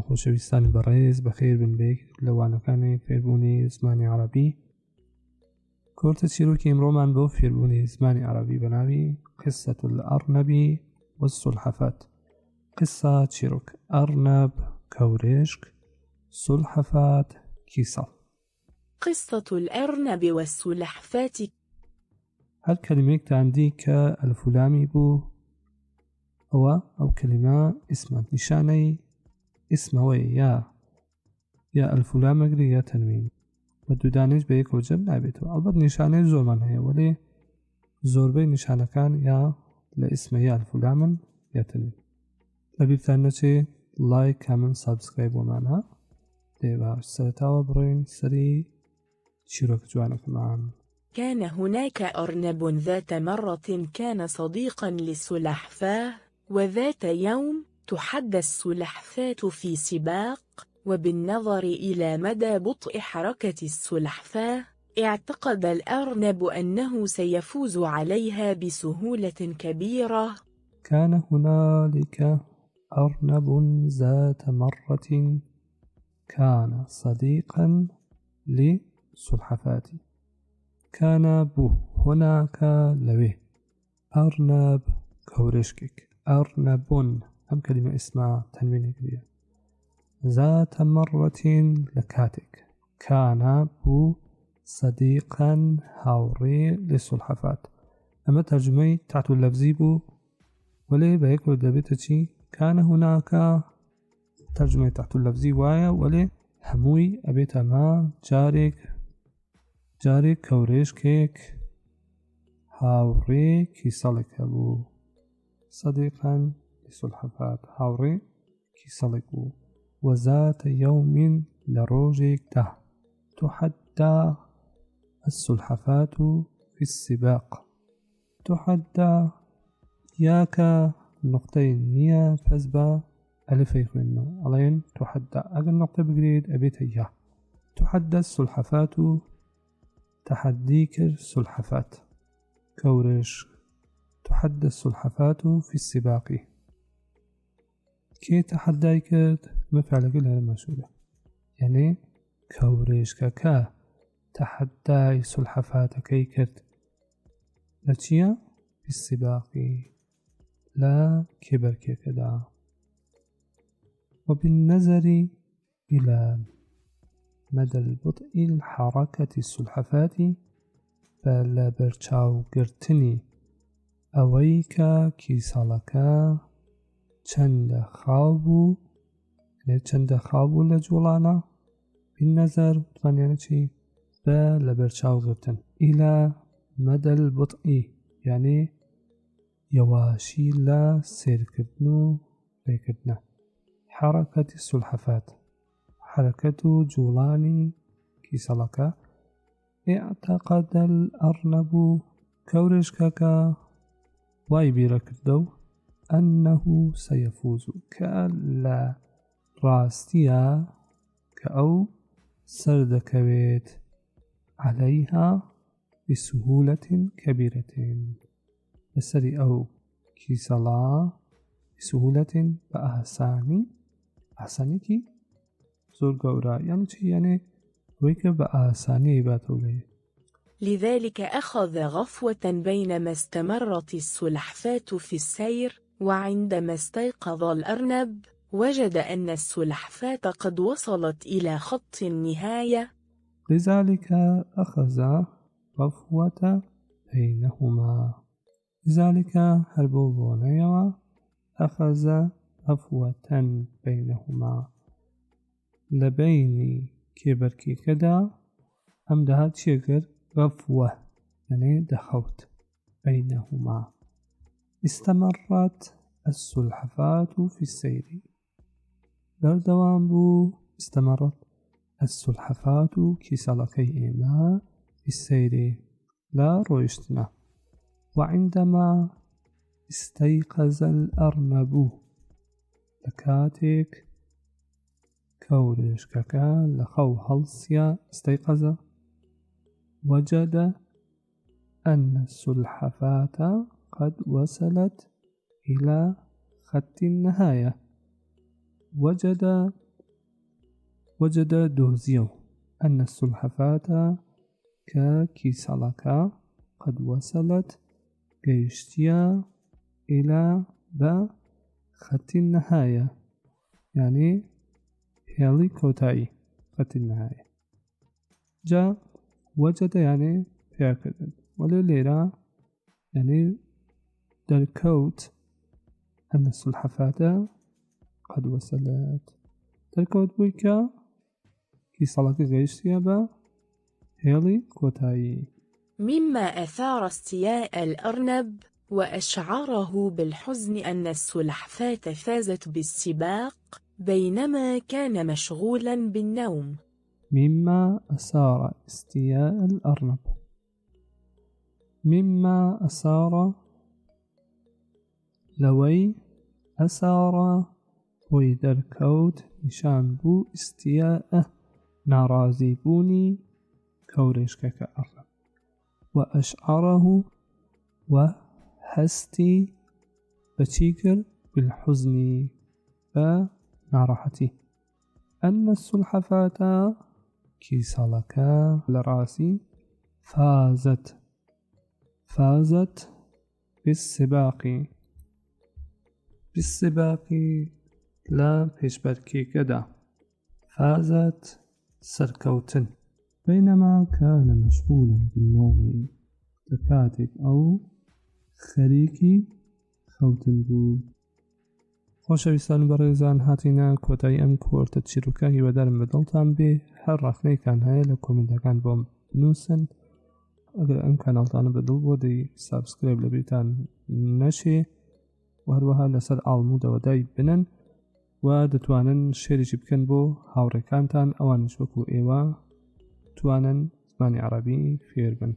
خۆشەویستانی بەڕێز بەخێر بن بێ لەوانەکانی فێربوونی زمانی عەرەبی. کۆرتە چیرۆکی ئەمڕۆمان بۆ فێربوونی زمانی عەرەبی بەناوی قسەة الأرنب والسلحفاة. قسە چیرۆک، ئەرنەب کەورێشک، سلحفاة کیسەڵ. قصة الأرنب والسلحفاة. هەر کەلیمەیەکتان دی کە ئەلفولامی بوو ئەو کەلیمە ئیسمە، نیشانەی ئیسمەوەی یا ئەلفولامەگری یا تەنوین، بە دوودانش بە یەکەوە جەم نابێتەوە. ئەڵبەت نیشانەی زۆرمان هەیە، وەڵێ زۆربەی نیشانەکان یا لە ئیسمە یا ئەلفولامن یا تەنوین. لەبیرتان نەچێ لایک، کامنت، سابسکرایب بۆمان ها. باش سەرەتاوە بڕۆین سەری چیرۆک جوانەکەمان. كان هناك أرنب ذات مرة كان صديقا للسلحفاة، وذات يوم تحدى السلحفاة في سباق، وبالنظر إلى مدى بطء حركة السلحفاة اعتقد الأرنب أنه سيفوز عليها بسهولة كبيرة. كان هنالك أرنب ذات مرة كان صديقا للسلحفاة. كان بو هناك لوي أرنب كورشكك أرنب هم كلمة اسمها تنوين كريا ذات مرة لكاتك كان بو صديقا هاوري للسلحفاة. أما ترجمي تعتو اللفظي بو ولي بهيك ودبتشي كان هناك ترجمة تعتو اللفظي وايا ولي هموي أبيت ما جارێک کەورێشکێک هاوڕێ کیسەڵێک هەبوو. صديقا للسلحفاة هاوڕێ کیسەڵێک بوو. وذات يوم لروجك تحدى السلحفاة في السباق. تحدى ياك نقطين نية فزبا ألف يخوينو علين تحدى أقل نقطة بقريد أبيت إياه. تحدى السلحفاة تحديك السلحفاة كورش. تحدى السلحفاة في السباق. كي تحديك مفعل قلها المسؤولة، يعني كورش كا تحدى السلحفاة كي كرت لتشيا في السباق لا كبر كدا. وبالنظر إلى مدى البطء الحركة السلحفاة بلا برچاو گرتنی ئەوەیکە کیسەڵەکە چەندە خاو لە جوڵانە. بالنظر توانیانە چی؟ بە لە بەرچاو گرتن. إلى مدى البطء يعني یەواشی لە سیرکردن و ڕێکردنە. حركة السلحفاة حركة جولاني كيسلكا. اعتقد الأرنب كورشككا واي بيركدو أنه سيفوز كألا راستيا كأو سردكويت عليها بسهولة كبيرة. بسري أو كيسلا بسهولة بأحساني كي زور قورا يعني چي؟ يعني ويك بآساني باتولي. لذلك أخذ غفوة بينما استمرت السلحفاة في السير، وعندما استيقظ الأرنب وجد أن السلحفاة قد وصلت إلى خط النهاية. لذلك أخذ غفوة بينهما. لذلك هربوبونيوا أخذ غفوة بينهما لبيني كبركي كدا أم دهات شكر غفوة يعني دخوت بينهما. استمرت السلحفاة في السير. بردوان بو استمرت السلحفاة كيسالكي إما في السير لا رويشتنا. وعندما استيقظ الأرنب لكاتك كورشككا لخو هلسيا استيقظ وجد أن السلحفاة قد وصلت إلى خط النهاية. وجد وجد دۆزیە أن السلحفاة ككيسالكا قد وصلت جيشتيا إلى خط النهاية، يعني هيلي كوتاي خط النهاية. جا وجد يعني فيكردن، ولليرة يعني دركوت أن السلحفاة قد وصلت. دركوت بويكا كيسالكا جيشتيا هيلي كوتاي، مما أثار استياء الأرنب وأشعره بالحزن أن السلحفاة فازت بالسباق بينما كان مشغولا بالنوم. مما أثار استياء الأرنب، مما أثار لوي أثار ويدركوت نشان بو استياء نارازي بوني كوريشكا كأرنب، وأشعره وحستي بشيكر بالحزن بنارحتي أن السلحفاة كيسالكا لراسي فازت بالسباق لا بيشبركي كدا، فازت سركوتن بينما كان مشغولا بالنوم تكاتك أو خريكي خوتن بو. خۆشەویستان بەڕێزان، هاتینە کۆتایی ئەم کۆرتە چیرۆکە هیوادارم بەدڵتان بێ. هەر ڕاخنەیەکان هەیە لە کۆمنتەکان بۆم بنووسن. ئەگەر ئەم کاناڵتانە بەدڵ بۆ دەی سابسکرایب لە بیرتان نەشێ، و هەروەها لەسەر ئاڵمودەوە دای بنن و دەتوانن شێریشی بکەن بۆ هاوڕێکانتان، ئەوانش وەکو ئێوە توانن زمانی عەرەبی فێر بن.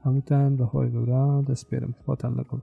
هەمووتان بەخۆی گەورە دەسپێرم. خۆتان لەگەڵ.